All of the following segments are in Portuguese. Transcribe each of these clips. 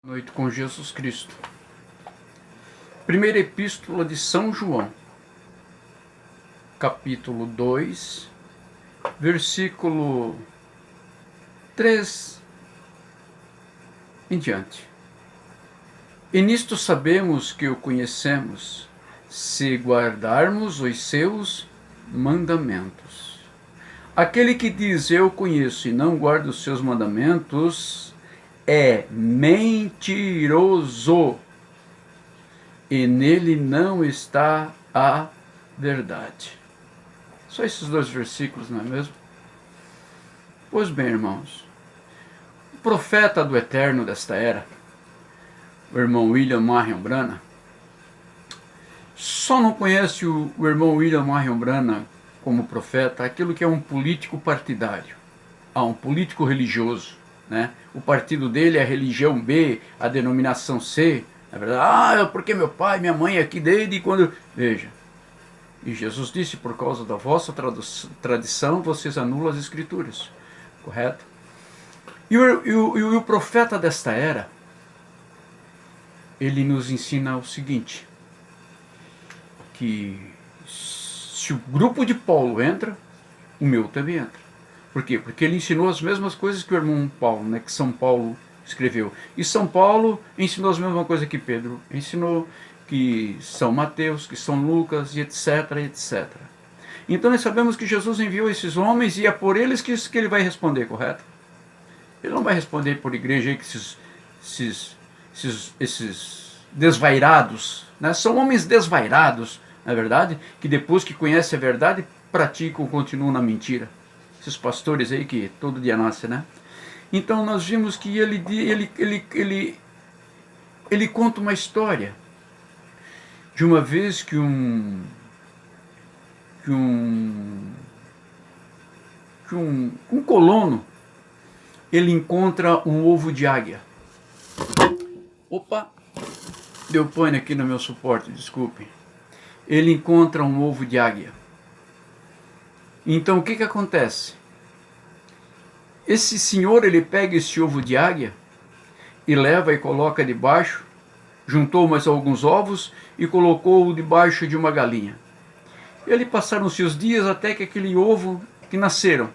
Noite com Jesus Cristo. Primeira Epístola de São João, capítulo 2, versículo 3 em diante. E nisto sabemos que o conhecemos, se guardarmos os seus mandamentos. Aquele que diz eu conheço e não guarda os seus mandamentos é mentiroso, e nele não está a verdade. Só esses dois versículos, não é mesmo? Pois bem, irmãos, o profeta do eterno desta era, o irmão William Marion Branham, só não conhece o irmão William Marion Branham como profeta aquilo que é um político partidário, um político religioso. Né? O partido dele é a religião B, a denominação C. Na verdade, porque meu pai e minha mãe aqui desde quando... Veja, e Jesus disse, por causa da vossa tradição, vocês anulam as escrituras. Correto? E o profeta desta era, ele nos ensina o seguinte, que se o grupo de Paulo entra, o meu também entra. Por quê? Porque ele ensinou as mesmas coisas que o irmão Paulo, né, que São Paulo escreveu. E São Paulo ensinou as mesmas coisas que Pedro ensinou, que São Mateus, que São Lucas, e etc, etc. Então nós sabemos que Jesus enviou esses homens e é por eles que ele vai responder, correto? Ele não vai responder por igreja aí, que esses desvairados, né, são homens desvairados, na verdade, que depois que conhecem a verdade, praticam, continuam na mentira. Esses pastores aí que todo dia nascem, né? Então nós vimos que ele conta uma história de uma vez que um colono, ele encontra um ovo de águia. Opa, deu pane aqui no meu suporte, desculpe. Ele encontra um ovo de águia. Então o que acontece? Esse senhor, ele pega esse ovo de águia e leva e coloca debaixo, juntou mais alguns ovos e colocou debaixo de uma galinha. E ali passaram-se os dias até que aquele ovo que nasceram.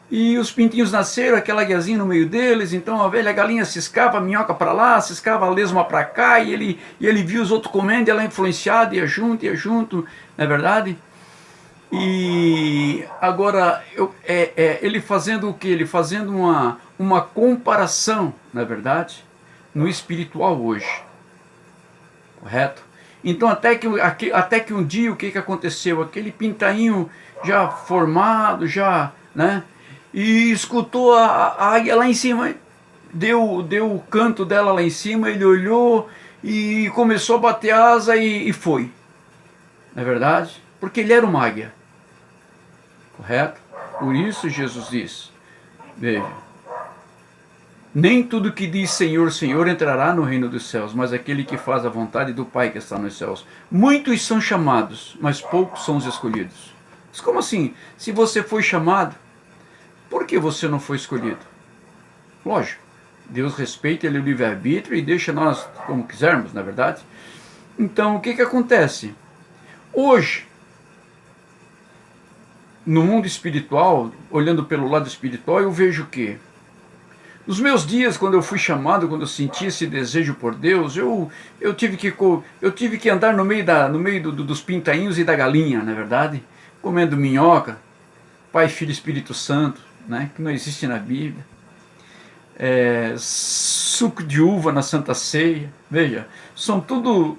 E os pintinhos nasceram, aquela águiazinha no meio deles, então a velha galinha ciscava a minhoca para lá, ciscava a lesma para cá, e ele viu os outros comendo, e ela influenciada, ia junto, não é verdade? E agora, ele fazendo o que? Ele fazendo uma comparação, na verdade, no espiritual hoje. Correto? Então, até que um dia, o que aconteceu? Aquele pintainho já formado, já, né? E escutou a águia lá em cima, deu o canto dela lá em cima, ele olhou e começou a bater asa e foi. Não é verdade? Porque ele era uma águia. Correto? Por isso Jesus diz, veja, nem tudo que diz Senhor, Senhor entrará no reino dos céus, mas aquele que faz a vontade do Pai que está nos céus. Muitos são chamados, mas poucos são os escolhidos. Mas como assim? Se você foi chamado, por que você não foi escolhido? Lógico, Deus respeita ele o livre-arbítrio e deixa nós como quisermos, na verdade. Então, o que acontece? Hoje, no mundo espiritual, olhando pelo lado espiritual, eu vejo o quê? Nos meus dias, quando eu fui chamado, quando eu senti esse desejo por Deus, eu tive que andar no meio dos pintainhos e da galinha, na verdade, comendo minhoca, Pai, Filho e Espírito Santo, né, que não existe na Bíblia, suco de uva na Santa Ceia, veja, são tudo,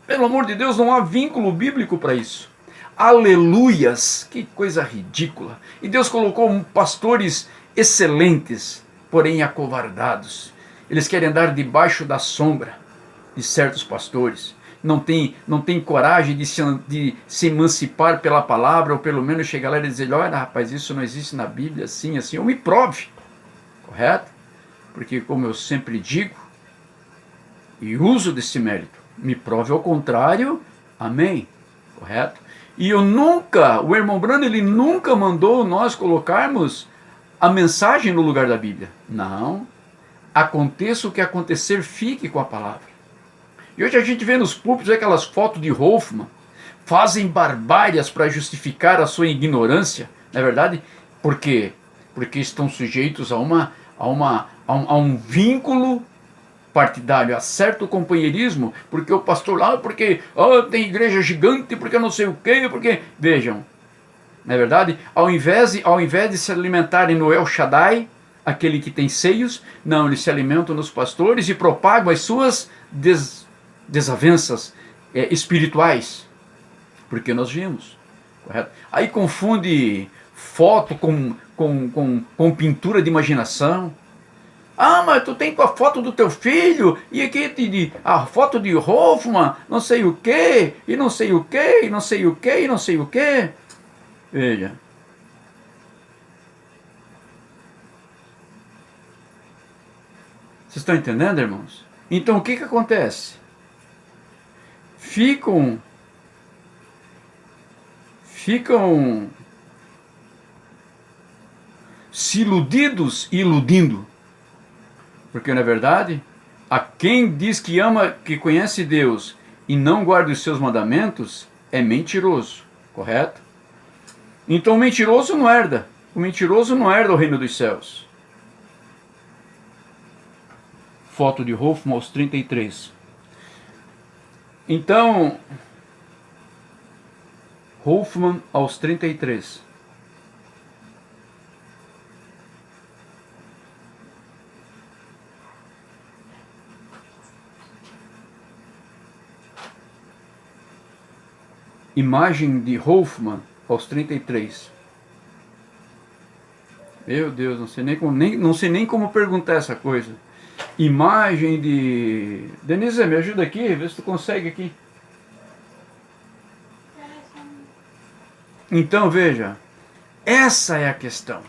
pelo amor de Deus, não há vínculo bíblico para isso. Aleluias, que coisa ridícula. E Deus colocou pastores excelentes, porém acovardados. Eles querem andar debaixo da sombra de certos pastores. Não tem coragem de se emancipar pela palavra, ou pelo menos chegar lá e dizer, olha rapaz, isso não existe na Bíblia, assim, ou me prove. Correto? Porque como eu sempre digo, e uso desse mérito, me prove ao contrário, amém. Correto? E o irmão Branham, ele nunca mandou nós colocarmos a mensagem no lugar da Bíblia. Não. aconteça o que acontecer, fique com a palavra. E hoje a gente vê nos púlpitos aquelas fotos de Hoffmann, fazem barbárias para justificar a sua ignorância, não é verdade? Por quê? Porque estão sujeitos a um vínculo partidário, a certo companheirismo, porque o pastor lá, porque tem igreja gigante, porque não sei o quê, porque... Vejam, não é verdade? Ao invés de se alimentarem no El Shaddai, aquele que tem seios, não, eles se alimentam nos pastores e propagam as suas desavenças espirituais, porque nós vimos, correto? Aí confunde foto com pintura de imaginação. Ah, mas tu tem com a foto do teu filho, e aqui a foto de Hoffmann, não sei o que, e não sei o que, e não sei o que, e não sei o que. Veja. Vocês estão entendendo, irmãos? Então o que acontece? Ficam se iludidos e iludindo. Porque, na verdade, a quem diz que ama, que conhece Deus e não guarda os seus mandamentos, é mentiroso, correto? Então o mentiroso não herda. O mentiroso não herda o reino dos céus. Foto de Hoffmann aos 33. Então, Hoffmann aos 33. Imagem de Hoffmann aos 33. Meu Deus, não sei nem como perguntar essa coisa. Imagem de... Denise, me ajuda aqui, vê se tu consegue aqui. Então, veja, essa é a questão,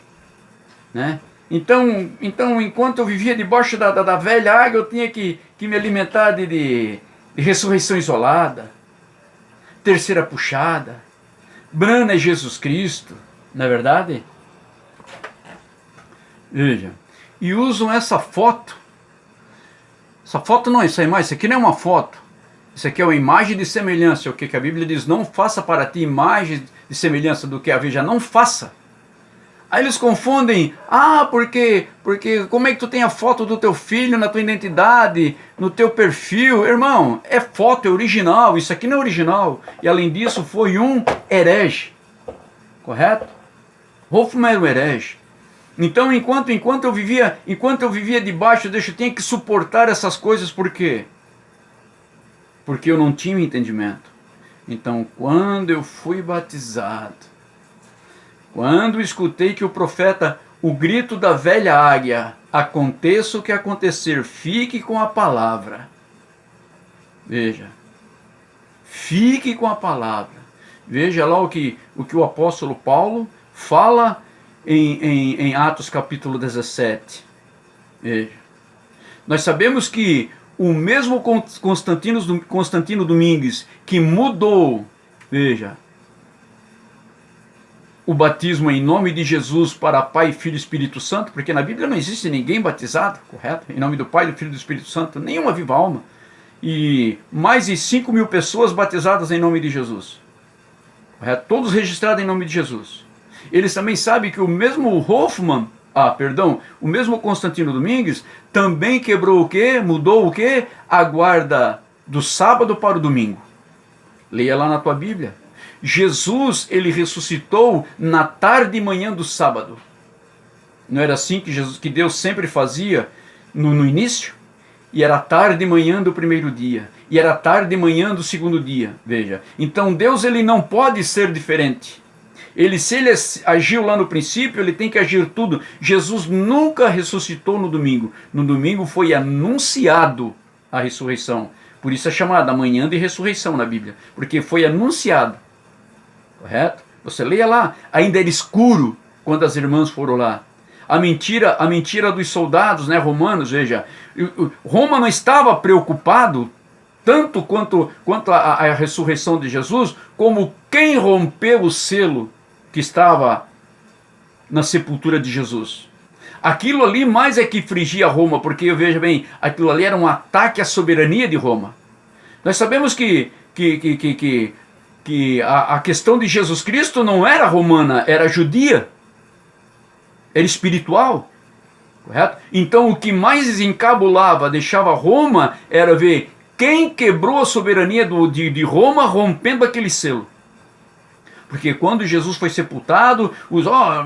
né? Então, enquanto eu vivia debaixo da velha água, eu tinha que me alimentar de ressurreição isolada, terceira puxada, Brana é Jesus Cristo, não é verdade? Veja, e usam essa foto não, isso aqui não é uma foto, isso aqui é uma imagem de semelhança, o que a Bíblia diz, não faça para ti imagem de semelhança do que a veja, não faça. Aí eles confundem, porque como é que tu tem a foto do teu filho na tua identidade, no teu perfil? Irmão, é foto, é original, isso aqui não é original. E além disso foi um herege, correto? Hoffmann era um herege. Então enquanto eu vivia debaixo, eu tinha que suportar essas coisas, por quê? Porque eu não tinha entendimento. Então quando eu fui batizado, quando escutei que o profeta, o grito da velha águia, aconteça o que acontecer, fique com a palavra. Veja, fique com a palavra. Veja lá o que o apóstolo Paulo fala em Atos capítulo 17. Veja, nós sabemos que o mesmo Constantino Domingues que mudou, veja, o batismo em nome de Jesus para Pai, Filho e Espírito Santo, porque na Bíblia não existe ninguém batizado, correto? Em nome do Pai, do Filho e do Espírito Santo, nenhuma viva alma. E mais de 5.000 pessoas batizadas em nome de Jesus, correto? Todos registrados em nome de Jesus. Eles também sabem que o mesmo Hoffmann, o mesmo Constantino Domingues, também quebrou o quê? Mudou o quê? A guarda do sábado para o domingo. Leia lá na tua Bíblia. Jesus, ele ressuscitou na tarde e manhã do sábado. Não era assim que Deus sempre fazia no início? E era tarde e manhã do primeiro dia. E era tarde e manhã do segundo dia. Veja. Então Deus, ele não pode ser diferente. Se ele agiu lá no princípio, ele tem que agir tudo. Jesus nunca ressuscitou no domingo. No domingo foi anunciado a ressurreição. Por isso é chamada manhã de ressurreição na Bíblia. Porque foi anunciado. Correto? Você leia lá, ainda era escuro quando as irmãs foram lá. A mentira dos soldados, né, romanos, veja, Roma não estava preocupado tanto quanto a ressurreição de Jesus, como quem rompeu o selo que estava na sepultura de Jesus. Aquilo ali mais é que infligia Roma, porque, veja bem, aquilo ali era um ataque à soberania de Roma. Nós sabemos que a questão de Jesus Cristo não era romana, era judia, era espiritual, correto? Então o que mais encabulava, deixava Roma, era ver quem quebrou a soberania de Roma rompendo aquele selo. Porque quando Jesus foi sepultado,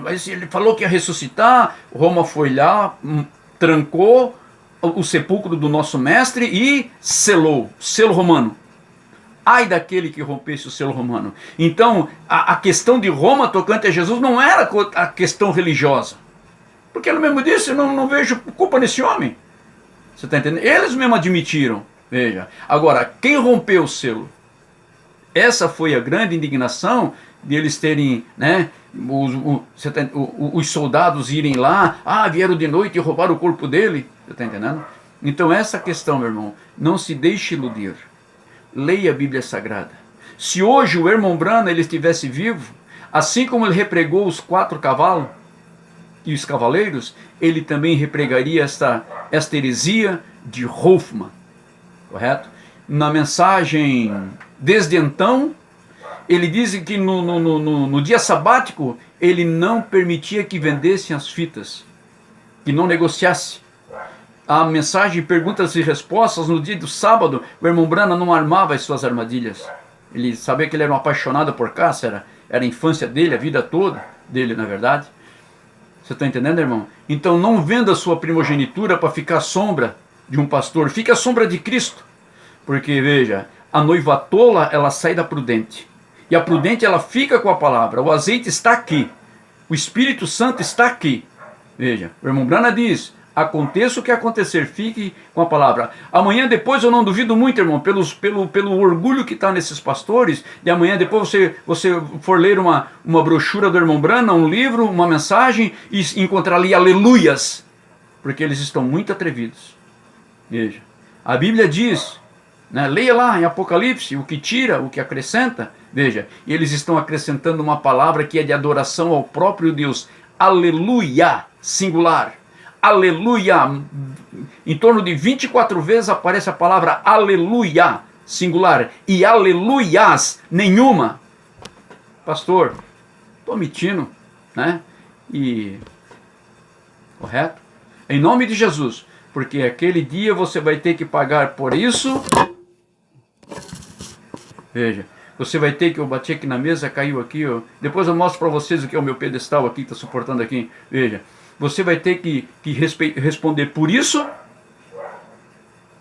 mas ele falou que ia ressuscitar, Roma foi lá, trancou o sepulcro do nosso mestre e selou, selo romano. Ai daquele que rompesse o selo romano. Então, a questão de Roma tocante a Jesus não era a questão religiosa. Porque ele mesmo disse, eu não vejo culpa nesse homem. Você está entendendo? Eles mesmo admitiram. Veja. Agora, quem rompeu o selo? Essa foi a grande indignação de eles terem, né, os soldados irem lá, vieram de noite e roubaram o corpo dele. Você está entendendo? Então essa questão, meu irmão, não se deixe iludir. Leia a Bíblia Sagrada. Se hoje o irmão Branham ele estivesse vivo, assim como ele repregou os 4 cavalos e os cavaleiros, ele também repregaria esta heresia de Hofmann, correto? Na mensagem Desde Então, ele diz que no dia sabático ele não permitia que vendessem as fitas, que não negociasse. A mensagem Perguntas e Respostas, no dia do sábado, o irmão Branham não armava as suas armadilhas. Ele sabia que ele era um apaixonado por caça, era a infância dele, a vida toda dele, na verdade. Você está entendendo, irmão? Então não venda a sua primogenitura para ficar à sombra de um pastor. Fique à sombra de Cristo. Porque, veja, a noiva tola, ela sai da prudente. E a prudente, ela fica com a palavra. O azeite está aqui. O Espírito Santo está aqui. Veja, o irmão Branham diz, aconteça o que acontecer, fique com a palavra. Amanhã depois, eu não duvido muito, irmão, pelo orgulho que está nesses pastores, de amanhã depois você for ler uma brochura do irmão Branham, um livro, uma mensagem, e encontrar ali aleluias, porque eles estão muito atrevidos. Veja, a Bíblia diz, né, leia lá em Apocalipse, o que tira, o que acrescenta, veja, e eles estão acrescentando uma palavra que é de adoração ao próprio Deus, aleluia, singular. Aleluia, em torno de 24 vezes aparece a palavra aleluia, singular, e aleluias, nenhuma. Pastor, estou mentindo, né? Correto? Em nome de Jesus, porque aquele dia você vai ter que pagar por isso. Veja, você vai ter que, eu bati aqui na mesa, caiu aqui, ó. Depois eu mostro para vocês o que é o meu pedestal aqui, que está suportando aqui, veja. Você vai ter que responder por isso,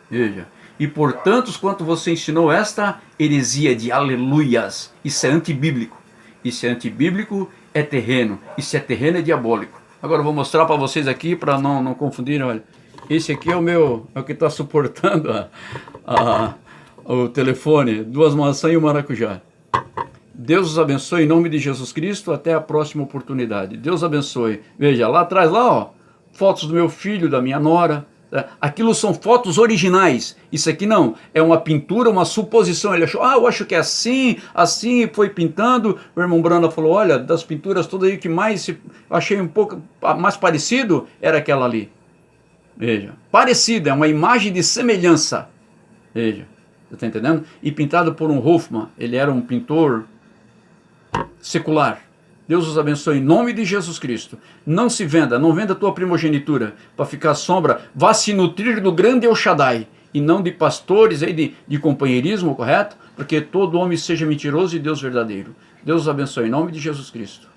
veja, e por tantos quanto você ensinou esta heresia de aleluias. Isso é antibíblico. Isso é antibíblico, é terreno. Isso é terreno, é diabólico. Agora eu vou mostrar para vocês aqui, para não confundirem, olha. Esse aqui é o que está suportando o telefone, 2 maçãs e um maracujá. Deus os abençoe em nome de Jesus Cristo, até a próxima oportunidade. Deus abençoe. Veja, lá atrás, lá, ó, fotos do meu filho, da minha nora. Aquilo são fotos originais. Isso aqui não, é uma pintura, uma suposição. Ele achou, eu acho que é assim, foi pintando. O irmão Branham falou, olha, das pinturas todas aí que mais achei um pouco mais parecido, era aquela ali. Veja, parecida, é uma imagem de semelhança. Veja, você está entendendo? E pintado por um Hofmann, ele era um pintor secular. Deus os abençoe em nome de Jesus Cristo. Não se venda, não venda a tua primogenitura para ficar à sombra. Vá se nutrir do grande El Shaddai e não de pastores aí de companheirismo, correto? Porque todo homem seja mentiroso e Deus verdadeiro. Deus os abençoe em nome de Jesus Cristo.